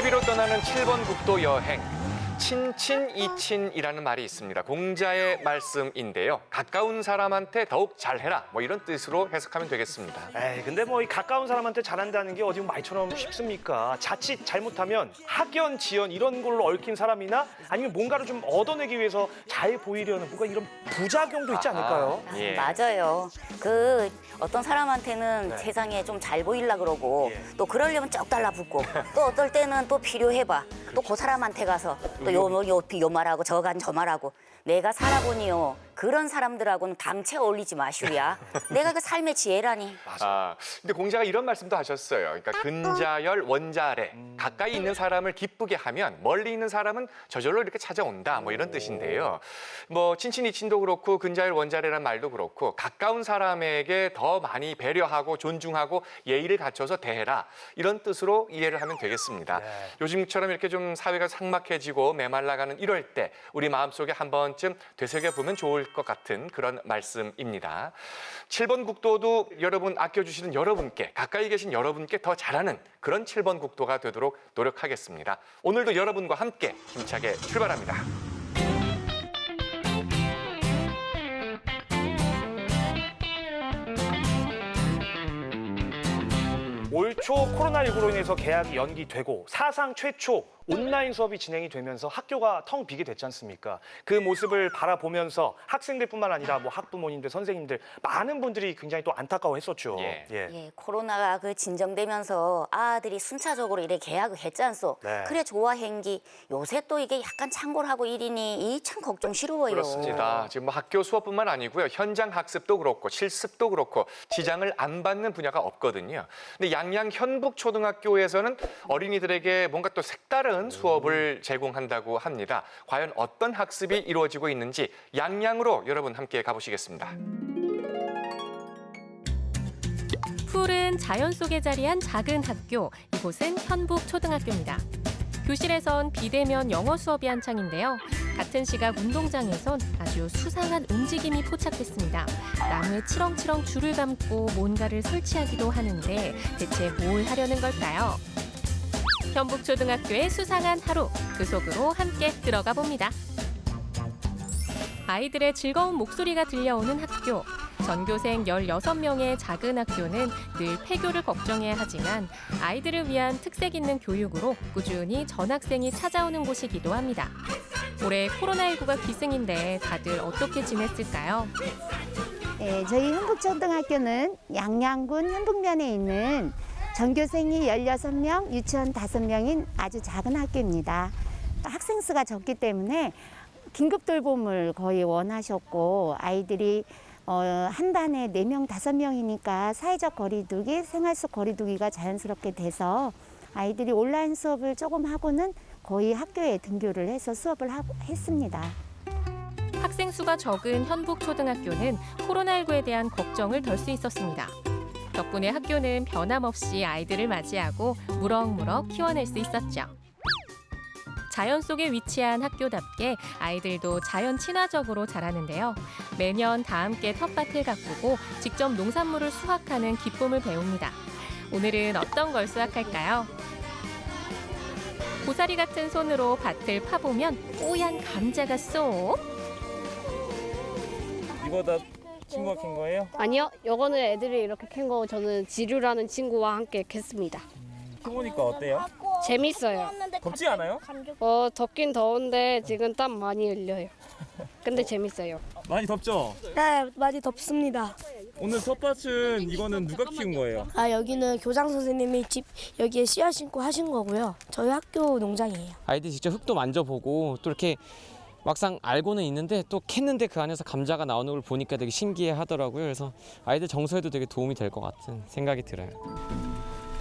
TV로 떠나는 7번 국도 여행. 친친이친이라는 말이 있습니다. 공자의 말씀인데요. 가까운 사람한테 더욱 잘해라. 뭐 이런 뜻으로 해석하면 되겠습니다. 에이, 근데 뭐 이 가까운 사람한테 잘한다는 게 어디 말처럼 쉽습니까? 자칫 잘못하면 학연, 지연 이런 걸로 얽힌 사람이나 아니면 뭔가를 좀 얻어내기 위해서 잘 보이려는 뭔가 이런 부작용도 있지 않을까요? 예. 맞아요. 어떤 사람한테는 세상에 좀 잘 보이려 그러고 또 그러려면 쩍 달라붙고 또 어떨 때는 또 필요해봐. 또 그 사람한테 가서 또 요 말하고 저 말하고 내가 살아보니요. 그런 사람들하고는 당체 어울리지 마시오야. 내가 그 삶의 지혜라니. 근데 공자가 이런 말씀도 하셨어요. 그러니까 근자열 원자래. 가까이 있는 사람을 기쁘게 하면 멀리 있는 사람은 저절로 이렇게 찾아온다. 뭐 이런 뜻인데요. 뭐 친친이친도 그렇고 근자열 원자래라는 말도 그렇고 가까운 사람에게 더 많이 배려하고 존중하고 예의를 갖춰서 대해라. 이런 뜻으로 이해를 하면 되겠습니다. 요즘처럼 이렇게 좀 사회가 삭막해지고 메말라가는 이럴 때 우리 마음속에 한 번쯤 되새겨보면 좋을 것 같은 그런 말씀입니다. 7번 국도도 여러분 아껴주시는 여러분께 가까이 계신 여러분께 더 잘하는 그런 7번 국도가 되도록 노력하겠습니다. 오늘도 여러분과 함께 힘차게 출발합니다. 올 초 코로나19로 인해서 개학이 연기되고 사상 최초 온라인 수업이 진행이 되면서 학교가 텅 비게 됐지 않습니까? 그 모습을 바라보면서 학생들뿐만 아니라 뭐 학부모님들, 선생님들 많은 분들이 굉장히 또 안타까워했었죠. 예, 코로나가 진정되면서 아들이 순차적으로 이렇게 개학을 했지 않소. 네. 그래 좋아행기 요새 또 이게 약간 창궐하고 이리니 이 참 걱정스러워요. 그렇습니다. 지금 뭐 학교 수업뿐만 아니고요. 현장 학습도 그렇고 실습도 그렇고 지장을 안 받는 분야가 없거든요. 근데 양양 현북초등학교에서는 어린이들에게 뭔가 또 색다른 수업을 제공한다고 합니다. 과연 어떤 학습이 이루어지고 있는지 양양으로 여러분 함께 가보시겠습니다. 푸른 자연 속에 자리한 작은 학교, 이곳은 현북초등학교입니다. 교실에선 비대면 영어 수업이 한창인데요. 같은 시각 운동장에선 아주 수상한 움직임이 포착됐습니다. 나무에 치렁치렁 줄을 감고 뭔가를 설치하기도 하는데 대체 뭘 하려는 걸까요? 현북초등학교의 수상한 하루, 그 속으로 함께 들어가 봅니다. 아이들의 즐거운 목소리가 들려오는 학교. 전교생 16명의 작은 학교는 늘 폐교를 걱정해야 하지만 아이들을 위한 특색 있는 교육으로 꾸준히 전학생이 찾아오는 곳이기도 합니다. 올해 코로나19가 기승인데 다들 어떻게 지냈을까요? 네, 저희 현북초등학교는 양양군 현북면에 있는 전교생이 16명, 유치원 5명인 아주 작은 학교입니다. 학생 수가 적기 때문에 긴급 돌봄을 거의 원하셨고 아이들이 한 반에 4명, 5명이니까 사회적 거리두기, 생활 속 거리두기가 자연스럽게 돼서 아이들이 온라인 수업을 조금 하고는 거의 학교에 등교를 해서 수업을 했습니다. 학생 수가 적은 현북초등학교는 코로나19에 대한 걱정을 덜 수 있었습니다. 덕분에 학교는 변함없이 아이들을 맞이하고 무럭무럭 키워낼 수 있었죠. 자연 속에 위치한 학교답게 아이들도 자연 친화적으로 자라는데요. 매년 다 함께 텃밭을 가꾸고 직접 농산물을 수확하는 기쁨을 배웁니다. 오늘은 어떤 걸 수확할까요? 고사리 같은 손으로 밭을 파보면 뽀얀 감자가 쏙! 이거 다 친구가 캔 거예요? 아니요, 요거는 애들이 이렇게 캔 거 저는 지류라는 친구와 함께 캤습니다. 해보니까 어때요? 재밌어요. 덥지 않아요? 덥긴 더운데 지금 땀 많이 흘려요. 근데 재밌어요. 많이 덥죠? 네, 많이 덥습니다. 오늘 텃밭은 이거는 누가 키운 거예요? 여기는 교장 선생님이 여기에 씨앗 심고 하신 거고요. 저희 학교 농장이에요. 아이들이 직접 흙도 만져보고 또 이렇게 막상 알고는 있는데 또 캤는데 그 안에서 감자가 나오는 걸 보니까 되게 신기해 하더라고요. 그래서 아이들 정서에도 되게 도움이 될 것 같은 생각이 들어요.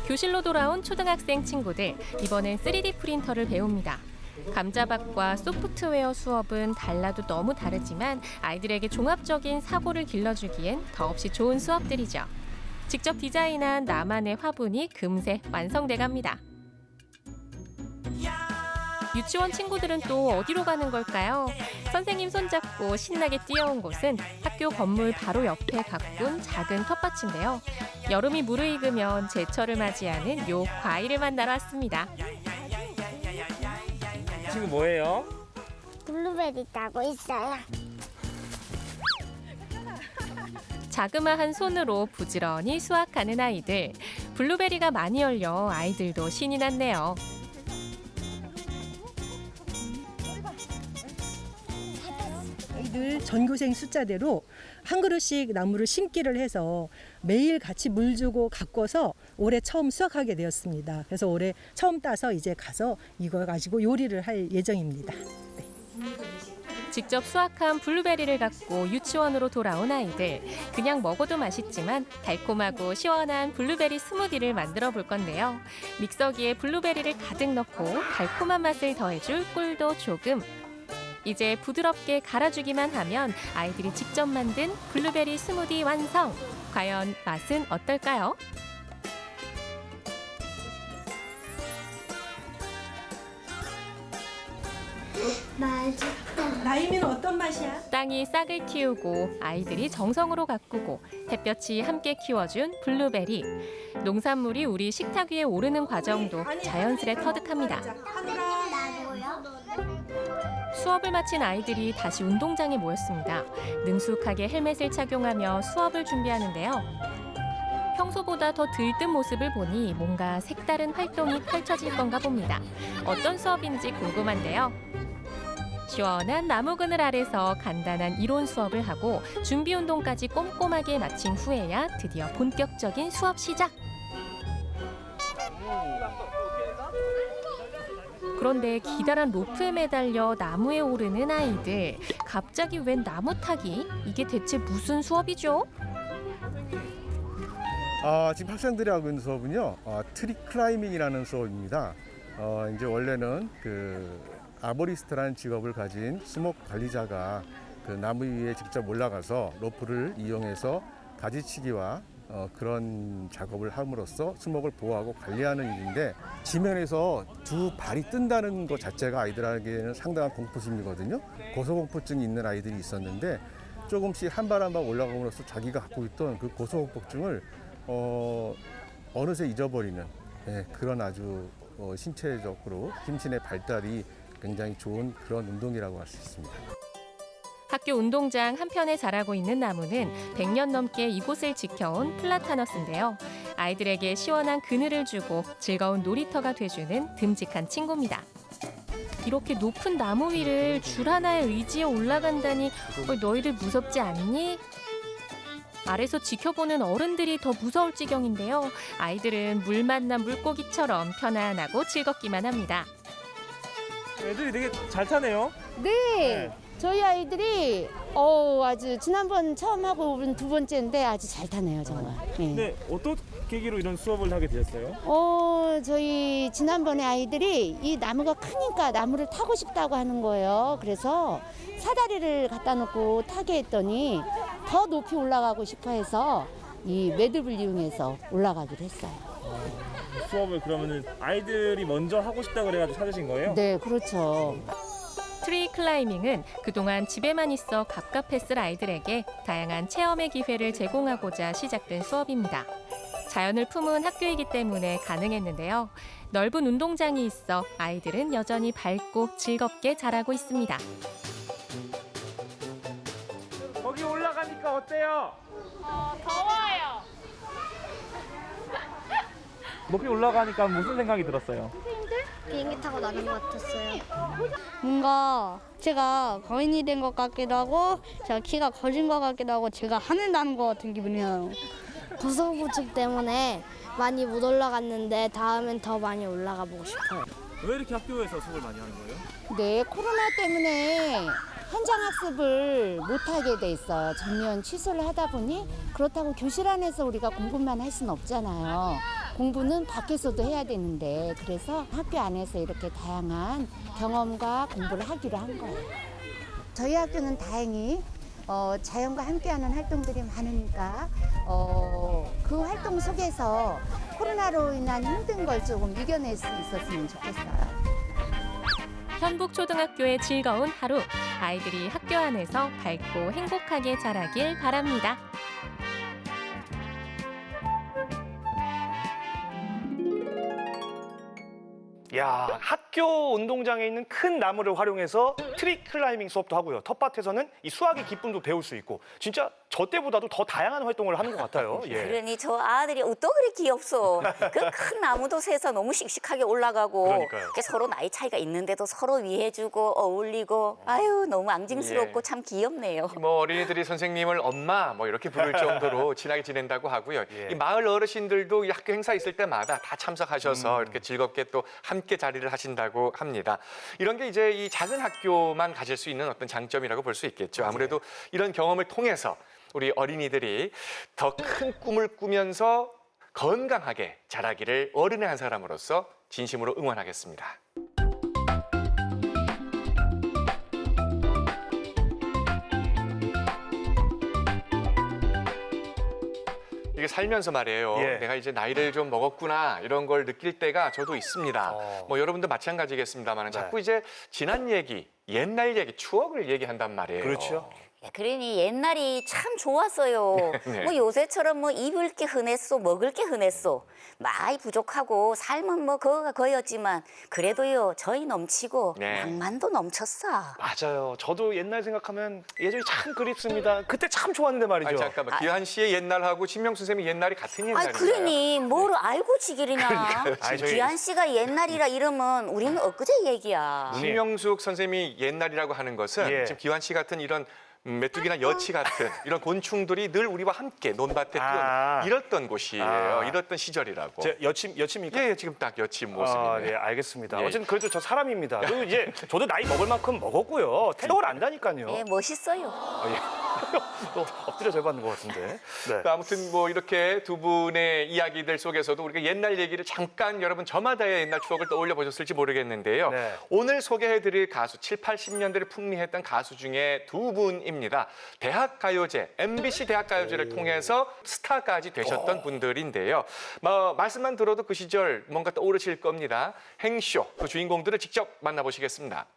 교실로 돌아온 초등학생 친구들, 이번엔 3D 프린터를 배웁니다. 감자밭과 소프트웨어 수업은 달라도 너무 다르지만 아이들에게 종합적인 사고를 길러주기엔 더없이 좋은 수업들이죠. 직접 디자인한 나만의 화분이 금세 완성돼갑니다. 유치원 친구들은 또 어디로 가는 걸까요? 선생님 손잡고 신나게 뛰어온 곳은 학교 건물 바로 옆에 가꾼 작은 텃밭인데요. 여름이 무르익으면 제철을 맞이하는 요 과일을 만나러 왔습니다. 지금 뭐예요? 블루베리 따고 있어요. 자그마한 손으로 부지런히 수확하는 아이들. 블루베리가 많이 열려 아이들도 신이 났네요. 아이들 전교생 숫자대로 한 그루씩 나무를 심기를 해서 매일 같이 물 주고 가꿔서 올해 처음 수확하게 되었습니다. 그래서 올해 처음 따서 이제 가서 이걸 가지고 요리를 할 예정입니다. 직접 수확한 블루베리를 갖고 유치원으로 돌아온 아이들. 그냥 먹어도 맛있지만 달콤하고 시원한 블루베리 스무디를 만들어 볼 건데요. 믹서기에 블루베리를 가득 넣고 달콤한 맛을 더해줄 꿀도 조금. 이제 부드럽게 갈아주기만 하면 아이들이 직접 만든 블루베리 스무디 완성. 과연 맛은 어떨까요? 나이미는 어떤 맛이야? 땅이 싹을 틔우고 아이들이 정성으로 가꾸고 햇볕이 함께 키워준 블루베리. 농산물이 우리 식탁 위에 오르는 과정도 자연스레 터득합니다. 수업을 마친 아이들이 다시 운동장에 모였습니다. 능숙하게 헬멧을 착용하며 수업을 준비하는데요. 평소보다 더 들뜬 모습을 보니 뭔가 색다른 활동이 펼쳐질 건가 봅니다. 어떤 수업인지 궁금한데요. 시원한 나무 그늘 아래서 간단한 이론 수업을 하고 준비 운동까지 꼼꼼하게 마친 후에야 드디어 본격적인 수업 시작. 그런데 기다란 로프에 매달려 나무에 오르는 아이들. 갑자기 웬 나무 타기? 이게 대체 무슨 수업이죠? 지금 학생들이 하고 있는 수업은요, 트리 클라이밍이라는 수업입니다. 이제 원래는 아보리스트라는 직업을 가진 수목 관리자가 그 나무 위에 직접 올라가서 로프를 이용해서 가지치기와 그런 작업을 함으로써 수목을 보호하고 관리하는 일인데, 지면에서 두 발이 뜬다는 것 자체가 아이들에게는 상당한 공포심이거든요. 고소공포증이 있는 아이들이 있었는데 조금씩 한 발 한 발 올라감으로써 자기가 갖고 있던 그 고소공포증을 어느새 잊어버리는 그런 아주 신체적으로 심신의 발달이 굉장히 좋은 그런 운동이라고 할 수 있습니다. 학교 운동장 한편에 자라고 있는 나무는 100년 넘게 이곳을 지켜온 플라타너스인데요. 아이들에게 시원한 그늘을 주고 즐거운 놀이터가 돼주는 듬직한 친구입니다. 이렇게 높은 나무 위를 줄 하나에 의지해 올라간다니 너희들 무섭지 않니? 아래서 지켜보는 어른들이 더 무서울 지경인데요. 아이들은 물 만난 물고기처럼 편안하고 즐겁기만 합니다. 애들이 되게 잘 타네요. 네. 저희 아이들이 아주 지난번 처음 하고 오른 두 번째인데 아주 잘 타네요, 정말. 네. 근데 어떤 계기로 이런 수업을 하게 되셨어요? 저희 지난번에 아이들이 이 나무가 크니까 나무를 타고 싶다고 하는 거예요. 그래서 사다리를 갖다 놓고 타게 했더니 더 높이 올라가고 싶어 해서 이 매듭을 이용해서 올라가기로 했어요. 수업을 그러면은 아이들이 먼저 하고 싶다 그래가지고 찾으신 거예요? 네, 그렇죠. 트리 클라이밍은 그동안 집에만 있어 갑갑했을 아이들에게 다양한 체험의 기회를 제공하고자 시작된 수업입니다. 자연을 품은 학교이기 때문에 가능했는데요. 넓은 운동장이 있어 아이들은 여전히 밝고 즐겁게 자라고 있습니다. 거기 올라가니까 어때요? 더워요. 높이 올라가니까 무슨 생각이 들었어요? 비행기 타고 나는 것 같았어요. 뭔가 제가 거인이 된 것 같기도 하고 제가 키가 커진 것 같기도 하고 제가 하늘 나는 것 같은 기분이에요. 고소공포증 때문에 많이 못 올라갔는데 다음엔 더 많이 올라가 보고 싶어요. 왜 이렇게 학교에서 수업을 많이 하는 거예요? 네, 코로나 때문에 현장 학습을 못하게 돼 있어요. 전면 취소를 하다 보니 그렇다고 교실 안에서 우리가 공부만 할 수는 없잖아요. 공부는 밖에서도 해야 되는데 그래서 학교 안에서 이렇게 다양한 경험과 공부를 하기로 한 거예요. 저희 학교는 다행히 자연과 함께하는 활동들이 많으니까 그 활동 속에서 코로나로 인한 힘든 걸 조금 이겨낼 수 있었으면 좋겠어요. 현북초등학교의 즐거운 하루. 아이들이 학교 안에서 밝고 행복하게 자라길 바랍니다. 야, 핫 학교 운동장에 있는 큰 나무를 활용해서 트리 클라이밍 수업도 하고요. 텃밭에서는 이 수학의 기쁨도 배울 수 있고 진짜 저 때보다도 더 다양한 활동을 하는 것 같아요. 예. 그러니 저 아들이 또 그리 귀엽소. 그 큰 나무도 새서 너무 씩씩하게 올라가고 그러니까요. 이렇게 서로 나이 차이가 있는데도 서로 위해주고 어울리고 아유 너무 앙증스럽고 예. 참 귀엽네요. 뭐 어린이들이 선생님을 엄마 뭐 이렇게 부를 정도로 친하게 지낸다고 하고요. 예. 이 마을 어르신들도 이 학교 행사 있을 때마다 다 참석하셔서 이렇게 즐겁게 또 함께 자리를 하신다고 합니다. 이런 게 이제 이 작은 학교만 가질 수 있는 어떤 장점이라고 볼 수 있겠죠. 아무래도 이런 경험을 통해서 우리 어린이들이 더 큰 꿈을 꾸면서 건강하게 자라기를 어른의 한 사람으로서 진심으로 응원하겠습니다. 이게 살면서 말이에요. 예. 내가 이제 나이를 좀 먹었구나 이런 걸 느낄 때가 저도 있습니다. 뭐 여러분도 마찬가지겠습니다만 자꾸 이제 지난 얘기, 옛날 얘기, 추억을 얘기한단 말이에요. 그렇죠. 그러니 옛날이 참 좋았어요. 네. 뭐 요새처럼 뭐 입을 게 흔했소, 먹을 게 흔했소. 많이 부족하고 삶은 뭐 그거가 거였지만 그래도요 저희 넘치고 네. 낭만도 넘쳤어. 맞아요. 저도 옛날 생각하면 예전이 참 그립습니다. 그때 참 좋았는데 말이죠. 아니, 잠깐만 기한 씨의 옛날하고 신명수 선생님 옛날이 같은 아이 옛날인가요? 그러니 뭘 알고 지기리냐. 아니, 저희- 기한 씨가 옛날이라 이러면 우리는 엊그제 얘기야. 신명숙 선생님이 옛날이라고 하는 것은 예. 지금 기환 씨 같은 이런 메뚜기나 여치 같은 이런 곤충들이 늘 우리와 함께 논밭에 뛰어 이랬던 곳이에요. 아. 이랬던 시절이라고. 제 여침입니까? 예, 지금 딱 여친 모습이네요. 네, 알겠습니다. 예. 어쨌든 그래도 저 사람입니다. 그리고 이제 저도 나이 먹을 만큼 먹었고요. 태도를 안다니까요. 예, 멋있어요. 또 엎드려 절받는 것 같은데. 네. 아무튼 뭐 이렇게 두 분의 이야기들 속에서도 우리가 옛날 얘기를 잠깐 여러분 저마다의 옛날 추억을 떠올려 보셨을지 모르겠는데요. 네. 오늘 소개해드릴 가수 7, 80년대를 풍미했던 가수 중에 두 분입니다. 대학가요제, MBC 대학가요제를 통해서 스타까지 되셨던 분들인데요. 뭐 말씀만 들어도 그 시절 뭔가 떠오르실 겁니다. 행쇼, 그 주인공들을 직접 만나보시겠습니다.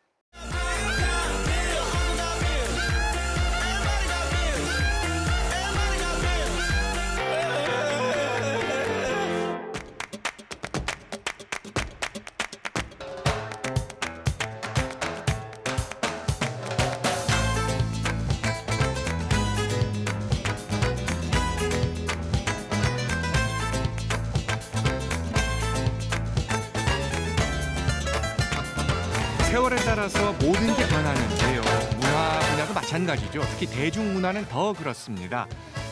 세월에 따라서 모든 게 변하는데요. 문화 분야도 마찬가지죠. 특히 대중문화는 더 그렇습니다.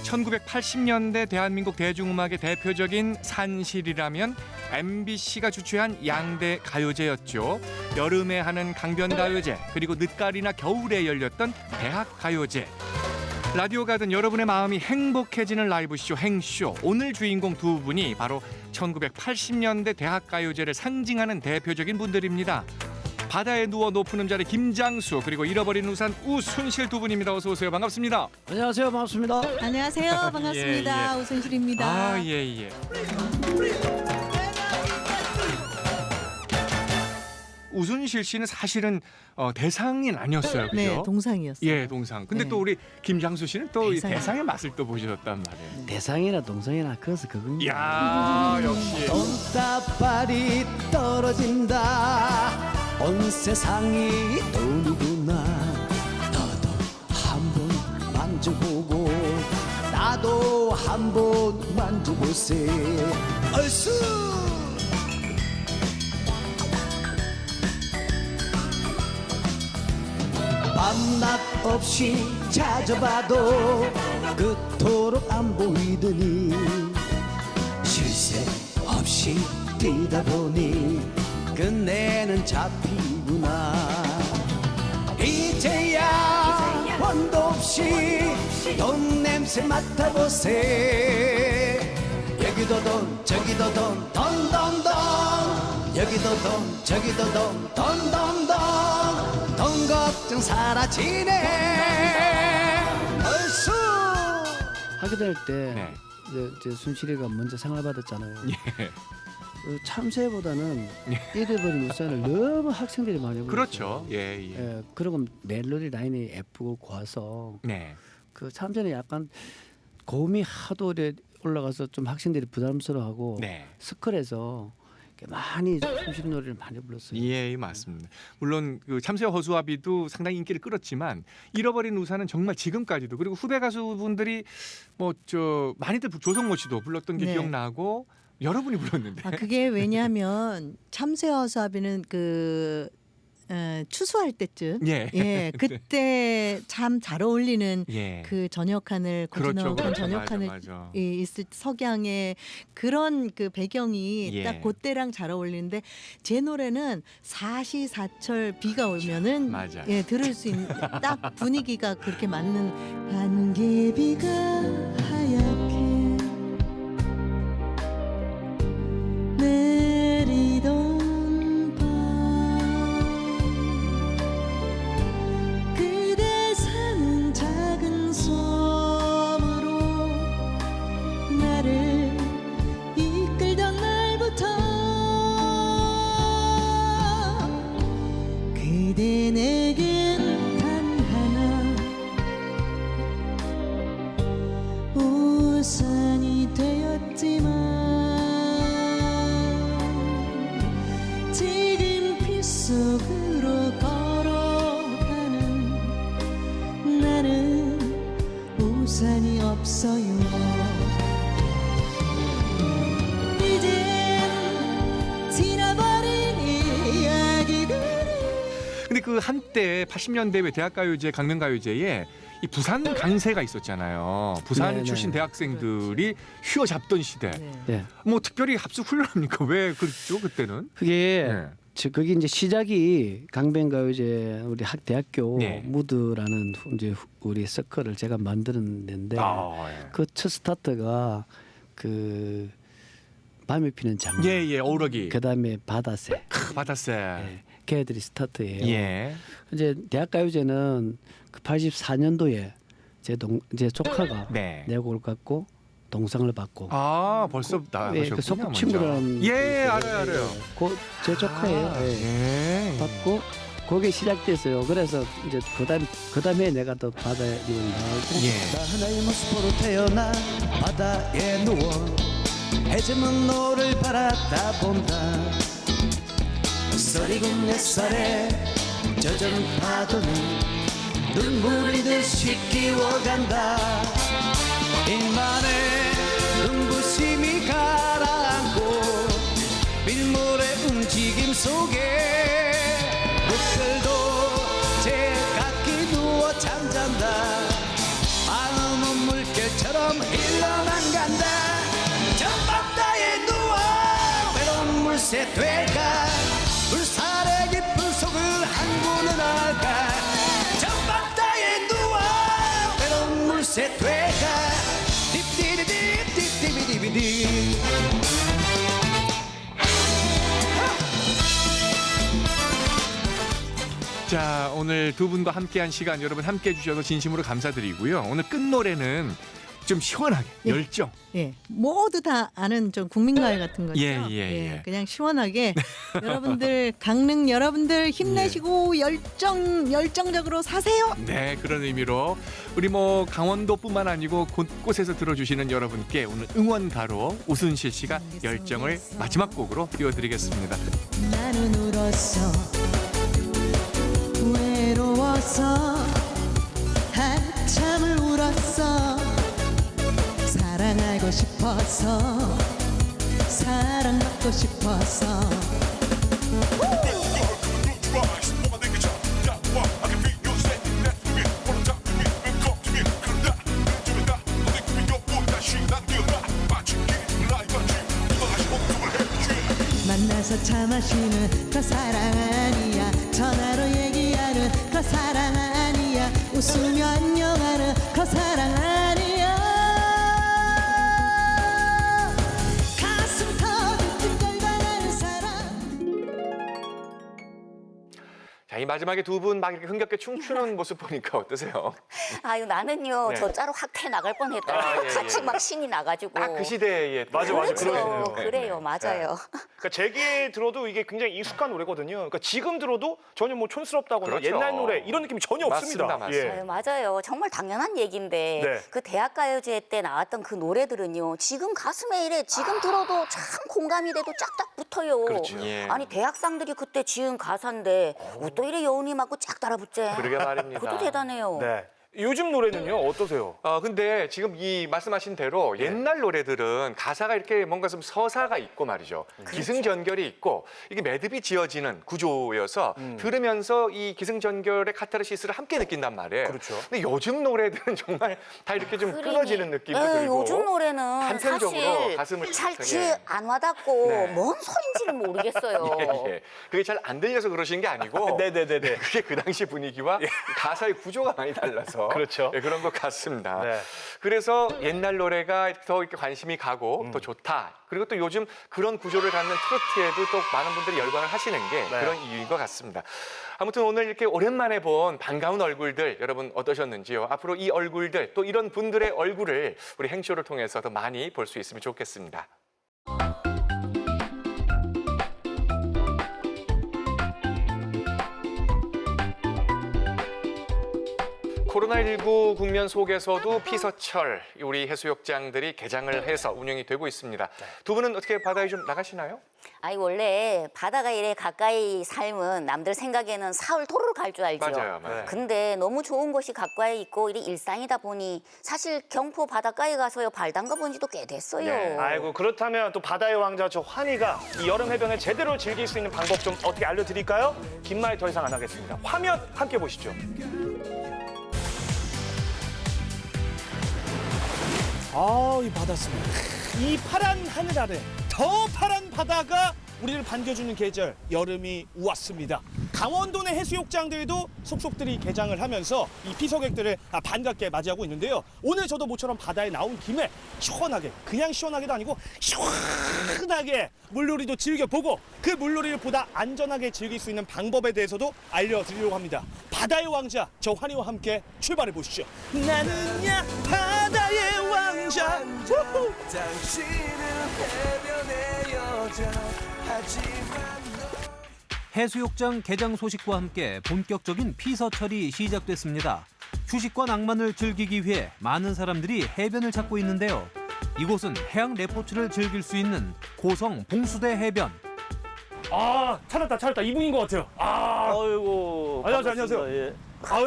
1980년대 대한민국 대중음악의 대표적인 산실이라면 MBC가 주최한 양대 가요제였죠. 여름에 하는 강변가요제, 그리고 늦가을이나 겨울에 열렸던 대학가요제. 라디오 가든 여러분의 마음이 행복해지는 라이브쇼 행쇼. 오늘 주인공 두 분이 바로 1980년대 대학가요제를 상징하는 대표적인 분들입니다. 바다에 누워 높은 음자리 김장수, 그리고 잃어버린 우산 우순실 두 분입니다. 어서 오세요. 반갑습니다. 안녕하세요. 반갑습니다. 안녕하세요. 반갑습니다. 예. 오순실입니다. 아, 예. 우순실 씨는 사실은 대상이 아니었어요. 그죠? 네, 동상이었어요. 예, 동상. 근데 네. 또 우리 김장수 씨는 또 이 대상이- 대상의 맛을 또 보셨단 말이에요. 대상이나 동상이나 그것은 그겁니다. 이야, 역시. 돈다발이 떨어진다. 온 세상이 돈이구나. 너도 한번 만져보고 나도 한번 만져보세. 얼쑤. 밤낮 없이 찾아봐도 그토록 안 보이더니 쉴새 없이 뛰다 보니 끝내는 잡히구나. 이제야 원도 없이 돈 냄새 맡아보세. 여기도 돈 저기도 돈 돈돈돈. 여기도 돈 저기도 돈 돈돈돈. 돈 걱정 사라지네. 얼쑤. 학교 다닐 때 네. 이제 순실이가 먼저 상을 받았잖아요. 예. 참새보다는 잃어버린 우산을 너무 학생들이 많이 불렀어요. 그렇죠. 예. 예, 그리고 멜로디 라인이 예쁘고 고와서 네. 그 참새는 약간 고음이 하도 오래 올라가서 좀 학생들이 부담스러워하고 네. 스컬에서 많이 숨쉬는 노래를 많이 불렀어요. 예, 맞습니다. 물론 그 참새와 허수아비도 상당히 인기를 끌었지만 잃어버린 우산은 정말 지금까지도 그리고 후배 가수분들이 뭐 많이들 조성모 씨도 불렀던 게 네. 기억나고 여러분이 불렀는데. 아, 그게 왜냐하면 참새와 허수아비는 추수할 때쯤, 예. 예, 그때 참 잘 어울리는 예. 그 저녁하늘 고즈넉한 그렇죠. 저녁하늘 맞아. 있을 석양의 그런 그 배경이 예. 딱 그때랑 잘 어울리는데 제 노래는 사시사철 비가 오면은 맞아. 예, 들을 수 있는 딱 분위기가 그렇게 맞는 안개비가 하얗게 내리던 그대 사는 작은 섬으로 나를 이끌던 날부터 그대 내겐 단 하나 우산이 되었지만 지금 피 속으로 걸어가는 나는 우산이 없어요. 이젠 지나버린 이야기들이 근데 그 한때 80년대 왜 대학가요제, 강명가요제에 이 부산 강세가 있었잖아요. 부산 네, 출신 네. 대학생들이 휘어잡던 시대. 네. 뭐 특별히 합숙 훈련합니까? 왜 그랬죠 그때는? 그게 네. 거기 이제 시작이 강변가요제 우리 대학교 네. 무드라는 이제 우리 서클을 제가 만드는 데인데 예. 그 첫 스타트가 그 밤에 피는 장미, 예, 어우러기. 그다음에 바다새, 받았어요. 네, 걔들이 스타트예요. 예. 이제 대학가요제는 그 84년도에 제 조카가 네. 내 곡을 갖고 동상을 받고 아, 벌써 나가셨군요. 그 소꿉친구라는 예, 알아요. 제 조카예요. 아, 예. 예. 받고 그게 시작됐어요. 그래서 이제 그다음에 내가 또 바다에 이걸 나오고 예. 나 하나의 모습으로 태어나 바다에 누워 해저문 노를 바라다 본다. 썰이고 내 살에 젖은 파도는 눈물이 듯이 끼워간다. 인만의 눈부심이 가라앉고 밀물의 움직임 속에 물결도 제각기 누워 잠잔다. 마음은 물결처럼 흘러만 간다. 저 바다에 누워 외로운 물새 돼가 물살의 깊은 속을 한구는 알까. 저 바다에 누워 외로운 물새 돼가 딥디디딥디디비디비디. 자, 오늘 두 분과 함께한 시간 여러분 함께해 주셔서 진심으로 감사드리고요. 오늘 끝 노래는 좀 시원하게 예. 열정. 예, 모두 다 아는 좀 국민가요 같은 거죠. 예. 그냥 시원하게 여러분들 강릉 여러분들 힘내시고 열정적으로 사세요. 네, 그런 의미로 우리 뭐 강원도뿐만 아니고 곳곳에서 들어주시는 여러분께 오늘 응원가로 우순실 씨가 열정을 마지막 곡으로 띄워드리겠습니다. 나는 울었어 외로워서 한참을 울었어 사랑하고 싶어서 사랑받고 싶어서 만나서 차 마시는 그 사랑 아니야. 전화로 얘기하는 그 사랑 아니야. 웃으며 안녕하는 그 사랑 아니야. 가슴 터질 듯 걸방하는 사랑. 자, 이 마지막에 두 분 막 이렇게 흥겹게 춤추는 모습 보니까 어떠세요? 아유 나는요 네. 저 짜로 확퇴 나갈 뻔했다. 아, 예, 같이 예. 막 신이 나가지고. 딱 그 시대에 또 맞아, 그렇죠. 그러시네요. 그래요, 맞아요. 그러니까 제게 들어도 이게 굉장히 익숙한 노래거든요. 그러니까 지금 들어도 전혀 뭐 촌스럽다거나 그렇죠. 옛날 노래 이런 느낌이 전혀 없습니다. 맞습니다, 맞습니다. 아유, 맞아요. 정말 당연한 얘기인데 네. 그 대학가요제 때 나왔던 그 노래들은요. 지금 가슴에 이래 지금 들어도 참 공감이 돼도 짝짝 붙어요. 그렇죠. 예. 아니 대학생들이 그때 지은 가사인데 또 이래 여운이 맞고 짝 달아붙지. 그러게 말입니다. 그것도 대단해요. 네. 요즘 노래는요 어떠세요? 근데 지금 이 말씀하신 대로 옛날 노래들은 가사가 이렇게 뭔가 좀 서사가 있고 말이죠. 기승전결이 있고 이게 매듭이 지어지는 구조여서 들으면서 이 기승전결의 카타르시스를 함께 느낀단 말이에요. 그렇죠. 근데 요즘 노래들은 정말 다 이렇게 좀 끊어지는 느낌도 예, 들고 요즘 노래는 한편적으로 사실 가슴을 잘 예. 귀에 안 와닿고 네. 뭔 소린지는 모르겠어요. 예, 예. 그게 잘 안 들려서 그러시는 게 아니고 네네네네. 그게 그 당시 분위기와 가사의 구조가 많이 달라서 그렇죠. 예, 그런 것 같습니다. 네. 그래서 옛날 노래가 더 이렇게 관심이 가고 더 좋다. 그리고 또 요즘 그런 구조를 갖는 트로트에도 또 많은 분들이 열광을 하시는 게 네. 그런 이유인 것 같습니다. 아무튼 오늘 이렇게 오랜만에 본 반가운 얼굴들 여러분 어떠셨는지요? 앞으로 이 얼굴들 또 이런 분들의 얼굴을 우리 행쇼를 통해서 더 많이 볼 수 있으면 좋겠습니다. 코로나19 국면 속에서도 피서철 우리 해수욕장들이 개장을 해서 운영이 되고 있습니다. 두 분은 어떻게 바다에 좀 나가시나요? 아니 원래 바다가 이래 가까이 살면 남들 생각에는 사흘 도로로 갈 줄 알죠. 맞아요, 맞아요. 근데 너무 좋은 곳이 가까이 있고 이래 일상이다 보니 사실 경포 바닷가에 가서요 발 담가본 지도 꽤 됐어요. 네. 아이고 그렇다면 또 바다의 왕자 저 환희가 이 여름 해변을 제대로 즐길 수 있는 방법 좀 어떻게 알려드릴까요? 긴 말 더 이상 안 하겠습니다. 화면 함께 보시죠. 이 바다입니다. 이 파란 하늘 아래 더 파란 바다가 우리를 반겨주는 계절 여름이 왔습니다. 강원도 내 해수욕장들도 속속들이 개장을 하면서 이 피서객들을 반갑게 맞이하고 있는데요. 오늘 저도 모처럼 바다에 나온 김에 시원하게 그냥 시원하게도 아니고 시원하게 물놀이도 즐겨보고 그 물놀이를 보다 안전하게 즐길 수 있는 방법에 대해서도 알려드리려고 합니다. 바다의 왕자 저 환희와 함께 출발해 보시죠. 나는야 바다의 왕자. 우후. 해수욕장 개장 소식과 함께 본격적인 피서철이 시작됐습니다. 휴식과 낭만을 즐기기 위해 많은 사람들이 해변을 찾고 있는데요. 이곳은 해양 레포츠를 즐길 수 있는 고성 봉수대 해변. 찾았다. 이분인 것 같아요. 아이고. 안녕하세요. 예.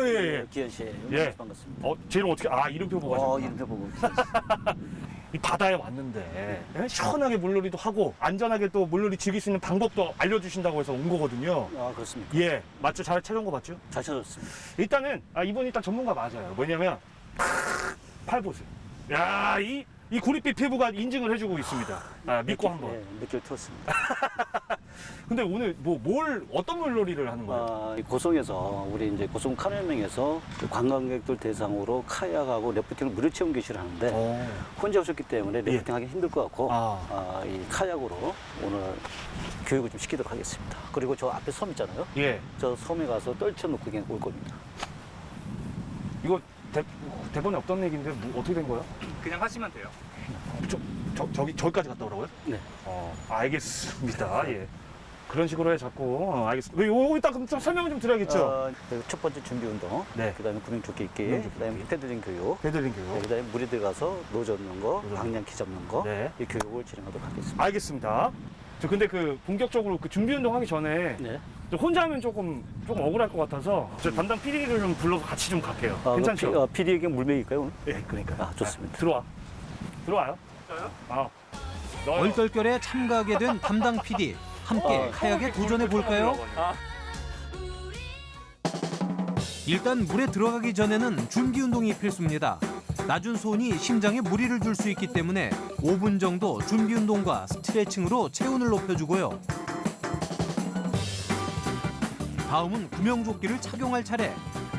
예. 기현 씨. 예. 반갑습니다. 쟤는 어떻게 이름표 보고 하셨구나. 이름표 보고. 이 바다에 왔는데 시원하게 물놀이도 하고 안전하게 또 물놀이 즐길 수 있는 방법도 알려주신다고 해서 온 거거든요. 그렇습니까? 예, 맞죠? 잘 찾아온 거 맞죠? 잘 찾았습니다. 일단은 이분 일단 전문가 맞아요. 뭐냐면 팔 보세요. 야, 이 구릿빛 피부가 인증을 해주고 있습니다. 믿고 한번. 몇 개월 태웠습니다. 근데 오늘 어떤 물놀이를 하는 거예요? 이 고성에서 우리 이제 고성 카누여행에서 관광객들 대상으로 카약하고 래프팅을 무료 체험 교실을 하는데 혼자 오셨기 때문에 래프팅 하기 힘들 것 같고 이 카약으로 오늘 교육을 좀 시키도록 하겠습니다. 그리고 저 앞에 섬 있잖아요. 예. 저 섬에 가서 떨쳐놓고 그냥 올 겁니다. 이거 대본에 없던 얘기인데 어떻게 된 거예요? 그냥 하시면 돼요. 저기까지 갔다 오라고요? 네. 알겠습니다. 예. 그런 식으로 해 자꾸. 알겠습니다. 요거 이따 그럼 좀 설명 좀 드려야겠죠? 첫 번째 준비 운동, 네. 그다음에 구명조끼 입기, 구명조끼 그다음에 입기. 패들링 교육, 패들링 교육. 그다음에 물에 들어가서 노 젓는 거, 방향키 잡는 거, 네. 이 교육을 진행하도록 하겠습니다. 알겠습니다. 저 근데 본격적으로 준비 운동 하기 전에 네. 저 혼자 하면 조금 억울할 것 같아서 저 담당 PD를 좀 불러서 같이 좀 갈게요. 괜찮죠? PD에게 물 먹일까요 오늘? 예, 그러니까. 좋습니다. 들어와요. 저요? 얼떨결에 참가하게 된 담당 PD. 함께 카약에 도전해 볼까요? 일단 물에 들어가기 전에는 준비 운동이 필수입니다. 낮은 수온이 심장에 무리를 줄 수 있기 때문에 5분 정도 준비 운동과 스트레칭으로 체온을 높여주고요. 다음은 구명조끼를 착용할 차례.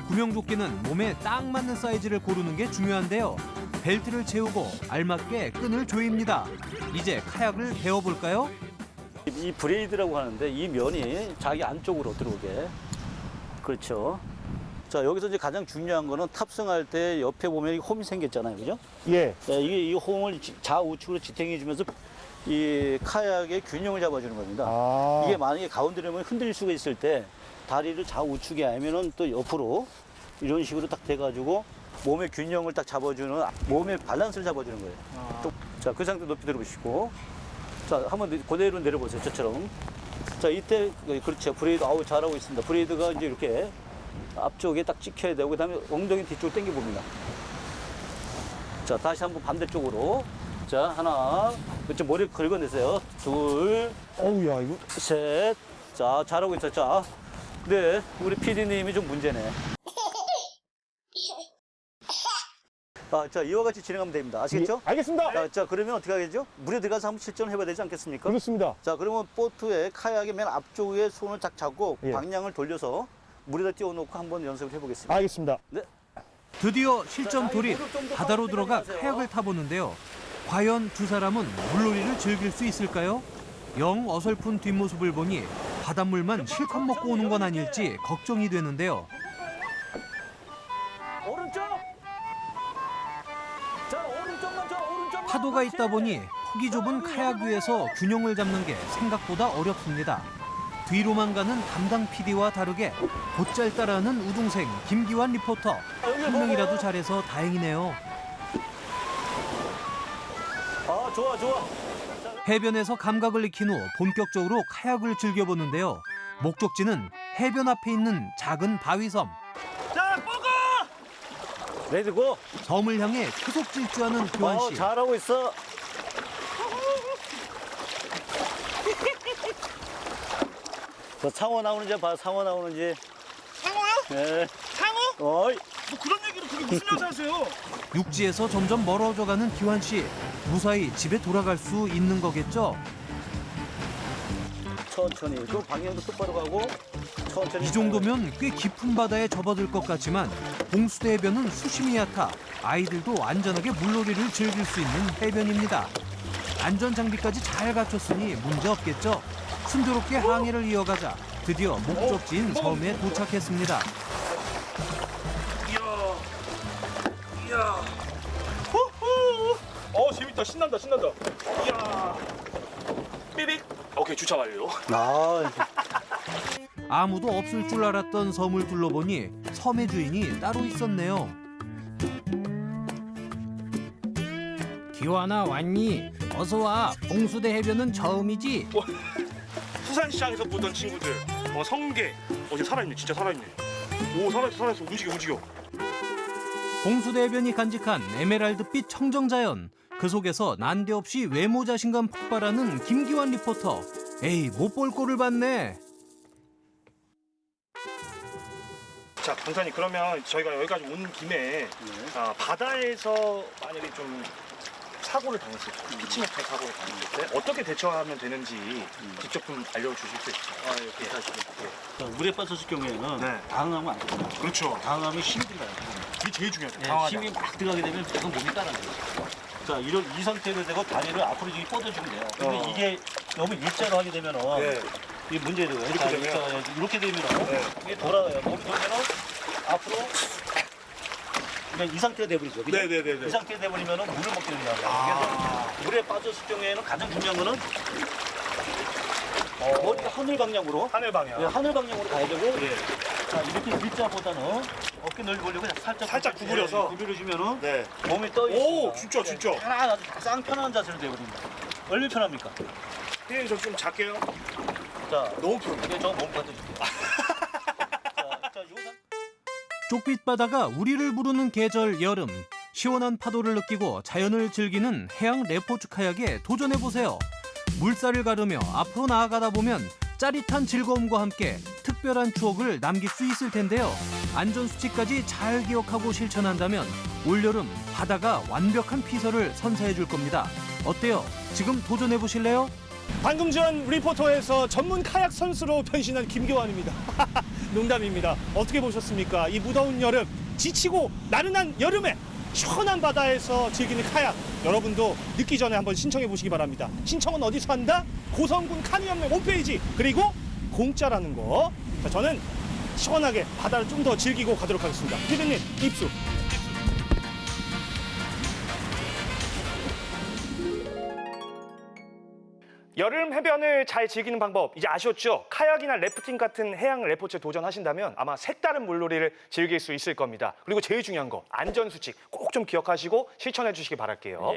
구명조끼는 몸에 딱 맞는 사이즈를 고르는 게 중요한데요. 벨트를 채우고 알맞게 끈을 조입니다. 이제 카약을 배워볼까요? 이 브레이드라고 하는데 이 면이 자기 안쪽으로 들어오게 그렇죠. 자, 여기서 이제 가장 중요한 거는 탑승할 때 옆에 보면 이 홈이 생겼잖아요. 그죠? 예. 자, 이게 이 홈을 좌우측으로 지탱해 주면서 이 카약의 균형을 잡아주는 겁니다. 이게 만약에 가운데로 오면 흔들릴 수가 있을 때 다리를 좌우측에 아니면은 또 옆으로 이런 식으로 딱 돼가지고 몸의 균형을 딱 잡아주는, 몸의 밸런스를 잡아주는 거예요. 또, 자, 그 상태 높이 들어보시고. 자, 한번 그대로 내려보세요. 저처럼. 자, 이때, 그렇죠. 브레이드, 아우, 잘하고 있습니다. 브레이드가 이제 이렇게 앞쪽에 딱 찍혀야 되고, 그 다음에 엉덩이 뒤쪽으로 당겨봅니다. 자, 다시 한번 반대쪽으로. 자, 하나. 그쪽 머리 긁어내세요. 둘. 어우, 야, 이거. 셋. 자, 잘하고 있어. 자. 네, 우리 PD님이 좀 문제네. 자, 이와 같이 진행하면 됩니다. 아시겠죠? 예, 알겠습니다. 자, 그러면 어떻게 하겠죠? 물에 들어가서 한번 실전을 해봐야 되지 않겠습니까? 그렇습니다. 자, 그러면 보트의 카약의 맨 앞쪽에 손을 딱 잡고 예. 방향을 돌려서 물에다 띄워놓고 한번 연습을 해보겠습니다. 알겠습니다. 네. 드디어 실전 돌입, 바다로 들어가 카약을 타보는데요. 과연 두 사람은 물놀이를 즐길 수 있을까요? 영 어설픈 뒷모습을 보니 바닷물만 실컷 먹고 오는 건 아닐지 걱정이 되는데요. 오른쪽! 자, 오른쪽만 줘, 오른쪽만. 파도가 있다 보니 폭이 좁은 카약 위에서 균형을 잡는 게 생각보다 어렵습니다. 뒤로만 가는 담당 PD와 다르게 곧잘 따라하는 우등생 김기환 리포터. 한 명이라도 잘해서 다행이네요. 아, 좋아, 좋아. 해변에서 감각을 익힌 후 본격적으로 카약을 즐겨보는데요. 목적지는 해변 앞에 있는 작은 바위섬. 자, 뽀고! 레디고. 섬을 향해 계속 질주하는 교환 씨. 잘하고 있어. 저 상어 나오는지 봐, 상어 나오는지. 상어요? 네. 상어? 어이. 뭐 그런 얘기를 그게 무슨 여자세요? 육지에서 점점 멀어져가는 기환 씨. 무사히 집에 돌아갈 수 있는 거겠죠? 천천히. 그 방향도 똑바로 가고 천천히. 이 정도면 꽤 깊은 바다에 접어들 것 같지만 봉수대 해변은 수심이 얕아 아이들도 안전하게 물놀이를 즐길 수 있는 해변입니다. 안전 장비까지 잘 갖췄으니 문제 없겠죠? 순조롭게 항해를 이어가자 드디어 목적지인 섬에 도착했습니다. 이야. 호호. 재밌다. 신난다. 이야. 삐빅. 오케이, 주차 완료. 아무도 없을 줄 알았던 섬을 둘러보니 섬의 주인이 따로 있었네요. 기환아 왔니? 어서 와. 봉수대 해변은 처음이지? 수산시장에서 보던 친구들. 성게. 이제 살아있네. 진짜 살아있네. 오, 살아있어. 움직여. 봉수대 해변이 간직한 에메랄드빛 청정자연. 그 속에서 난데없이 외모 자신감 폭발하는 김기환 리포터. 에이, 못 볼 꼴을 봤네. 자, 강사님, 그러면 저희가 여기까지 온 김에 바다에서 만약에 좀 사고를 당했을 때, 피치맥한 사고를 당했을 때 어떻게 대처하면 되는지 직접 좀 알려주실 수 있어요? 이렇게 하시고. 자, 물에 빠졌을 경우에는 네. 당황하면 안 돼요. 그렇죠. 당황하면 힘이 들어가요. 이게 제일 중요하죠. 네, 당황하지 힘이 막 들어가게 되면 계속 몸이 따라가요. 자, 이 상태로 되고 다리를 앞으로 이렇게 뻗어주면 돼요. 근데 이게 너무 일자로 하게 되면은 이게 문제돼요. 이렇게 되면은 이게 돌아가요. 몸이 돌면은 앞으로 그냥 이 상태가 돼버리죠. 그죠? 네네네. 이 상태가 돼버리면은 물을 먹게 됩니다. 그래서 물에 빠졌을 경우에는 가장 중요한 거는 머리가 하늘 방향으로. 하늘 방향. 네, 하늘 방향으로 가야 되고. 자, 이렇게 일자보다는 어깨 넓이 벌리고 살짝 구부려서. 구부려주면은 몸이 떠 있습니다. 오, 진짜. 편안한, 가장 편안한 자세로 되어버립니다. 얼마나 편합니까? 선생님, 저 좀 작게요. 자, 너무 편해. 이게 저몸 받아줄게요. 자, 요 쪽빛 바다가 우리를 부르는 계절 여름. 시원한 파도를 느끼고 자연을 즐기는 해양 레포츠 카약에 도전해보세요. 물살을 가르며 앞으로 나아가다 보면 짜릿한 즐거움과 함께 특별한 추억을 남길 수 있을 텐데요. 안전수칙까지 잘 기억하고 실천한다면 올여름 바다가 완벽한 피서를 선사해 줄 겁니다. 어때요? 지금 도전해 보실래요? 방금 전 리포터에서 전문 카약 선수로 변신한 김교환입니다. 농담입니다. 어떻게 보셨습니까? 이 무더운 여름, 지치고 나른한 여름에 시원한 바다에서 즐기는 카약, 여러분도 늦기 전에 한번 신청해 보시기 바랍니다. 신청은 어디서 한다? 고성군 카누연맹 홈페이지, 그리고 공짜라는 거. 자, 저는 시원하게 바다를 좀 더 즐기고 가도록 하겠습니다. 피디님 입수. 여름 해변을 잘 즐기는 방법 이제 아셨죠? 카약이나 래프팅 같은 해양 레포츠에 도전하신다면 아마 색다른 물놀이를 즐길 수 있을 겁니다. 그리고 제일 중요한 거 안전수칙 꼭 좀 기억하시고 실천해 주시기 바랄게요.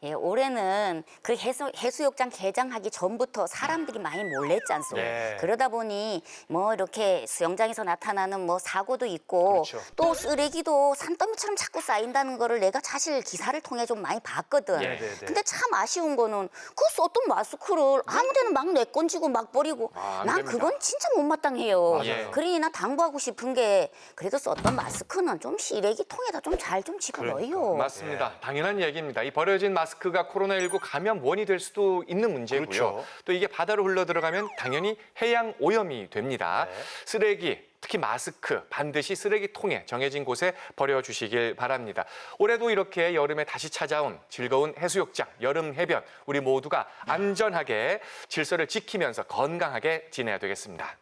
예, 올해는 그 해수욕장 개장하기 전부터 사람들이 많이 몰렸지 않습니까? 네. 그러다 보니 뭐 이렇게 수영장에서 나타나는 뭐 사고도 있고 그렇죠. 또 쓰레기도 산더미처럼 자꾸 쌓인다는 거를 내가 사실 기사를 통해 좀 많이 봤거든. 네. 근데 참 아쉬운 거는 그 썼던 마스크를 아무데나 막 내건지고 막 버리고 안 난 됩니다. 그건 진짜 못마땅해요. 맞아요. 그러니 나 당부하고 싶은 게 그래도 썼던 마스크는 좀 쓰레기 통에다 좀 잘 좀 집어넣어요. 맞습니다. 당연한 이야기입니다. 이 버려진 마스크가 코로나19 감염원이 될 수도 있는 문제고요. 그렇죠. 또 이게 바다로 흘러 들어가면 당연히 해양 오염이 됩니다. 쓰레기, 특히 마스크 반드시 쓰레기통에 정해진 곳에 버려주시길 바랍니다. 올해도 이렇게 여름에 다시 찾아온 즐거운 해수욕장, 여름 해변 우리 모두가 안전하게 질서를 지키면서 건강하게 지내야 되겠습니다.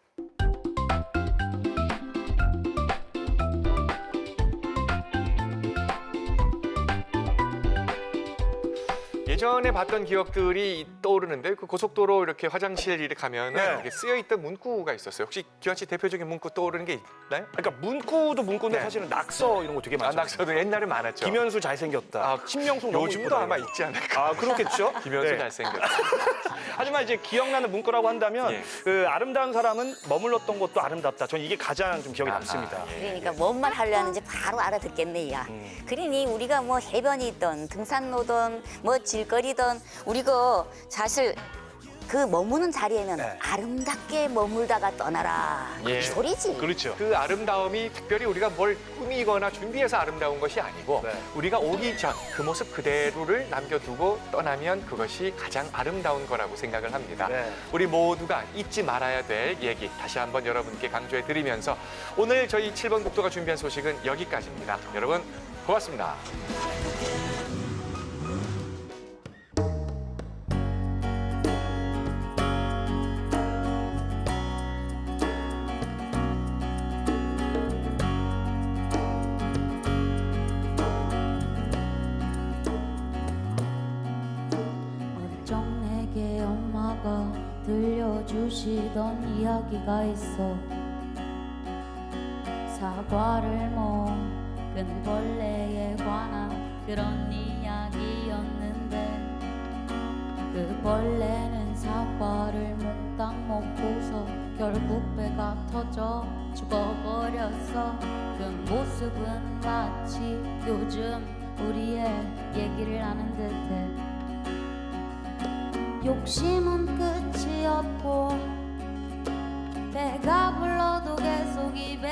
예전에 봤던 기억들이 떠오르는데 그 고속도로 이렇게 화장실 이렇게 가면 이렇게 쓰여 있던 문구가 있었어요. 혹시 기환 씨 대표적인 문구 떠오르는 게 있나요? 그러니까 문구도 문구인데 사실은 낙서 이런 거 되게 많죠. 낙서도 옛날에 많았죠. 김현수 잘생겼다. 신명숙 너무 요즘도 이쁘다. 아마 있지 않을까. 아 그렇겠죠. 김현수 네. 잘생겼다. 하지만 이제 기억나는 문구라고 한다면 그 아름다운 사람은 머물렀던 곳도 아름답다. 전 이게 가장 좀 기억에 남습니다. 그러니까 뭔 말 하려는지 바로 알아듣겠네, 야. 그러니 우리가 뭐 해변이든 등산로든 뭐 질거리든 우리가 사실 그 머무는 자리에는 아름답게 머물다가 떠나라. 이 소리지. 그렇죠. 그 아름다움이 특별히 우리가 뭘 꾸미거나 준비해서 아름다운 것이 아니고 우리가 오기 전 그 모습 그대로를 남겨두고 떠나면 그것이 가장 아름다운 거라고 생각을 합니다. 우리 모두가 잊지 말아야 될 얘기 다시 한번 여러분께 강조해 드리면서 오늘 저희 7번 국도가 준비한 소식은 여기까지입니다. 여러분 고맙습니다. 들려주시던 이야기가 있어 사과를 먹은 벌레에 관한 그런 이야기였는데 그 벌레는 사과를 몽땅 먹고서 결국 배가 터져 죽어버렸어. 그 모습은 마치 요즘 우리의 얘기를 하는 듯해. 욕심은 끝이 없고 배가 불러도 계속 입에